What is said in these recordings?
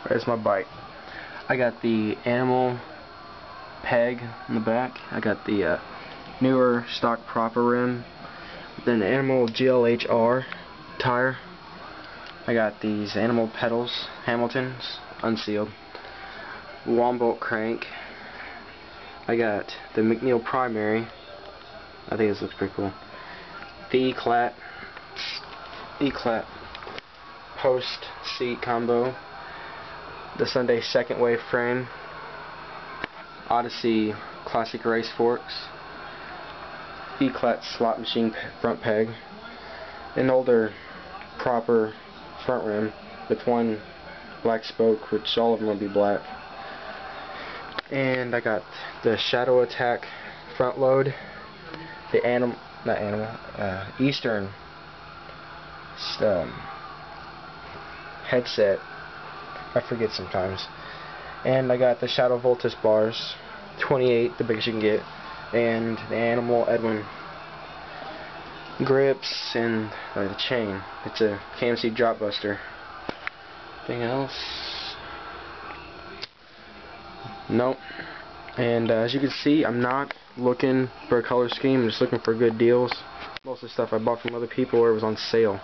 There's my bike. I got the Animal peg in the back. I got the newer stock proper rim. Then the Animal GLHR tire. I got these Animal pedals, Hamiltons, unsealed. Wombolt crank. I got the McNeil primary. I think this looks pretty cool. The E-clat post seat combo. The Sunday second wave frame. Odyssey classic race forks. E-clat slot machine front peg. An older proper front rim with one black spoke, which all of them will be black. And I got the Shadow Attack front load, the Eastern headset. I forget sometimes. And I got the Shadow Voltus bars, 28, the biggest you can get, and the Animal Edwin grips and the chain. It's a KMC drop buster. Anything else? Nope. And as you can see, I'm not looking for a color scheme. I'm just looking for good deals. Most of the stuff I bought from other people or it was on sale.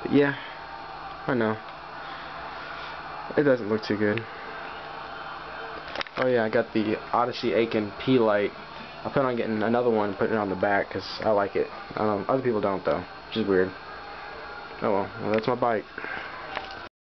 But yeah, I know. It doesn't look too good. Oh yeah, I got the Odyssey Aiken P-Light. I plan on getting another one, putting it on the back because I like it. Other people don't though, which is weird. Oh well, that's my bike.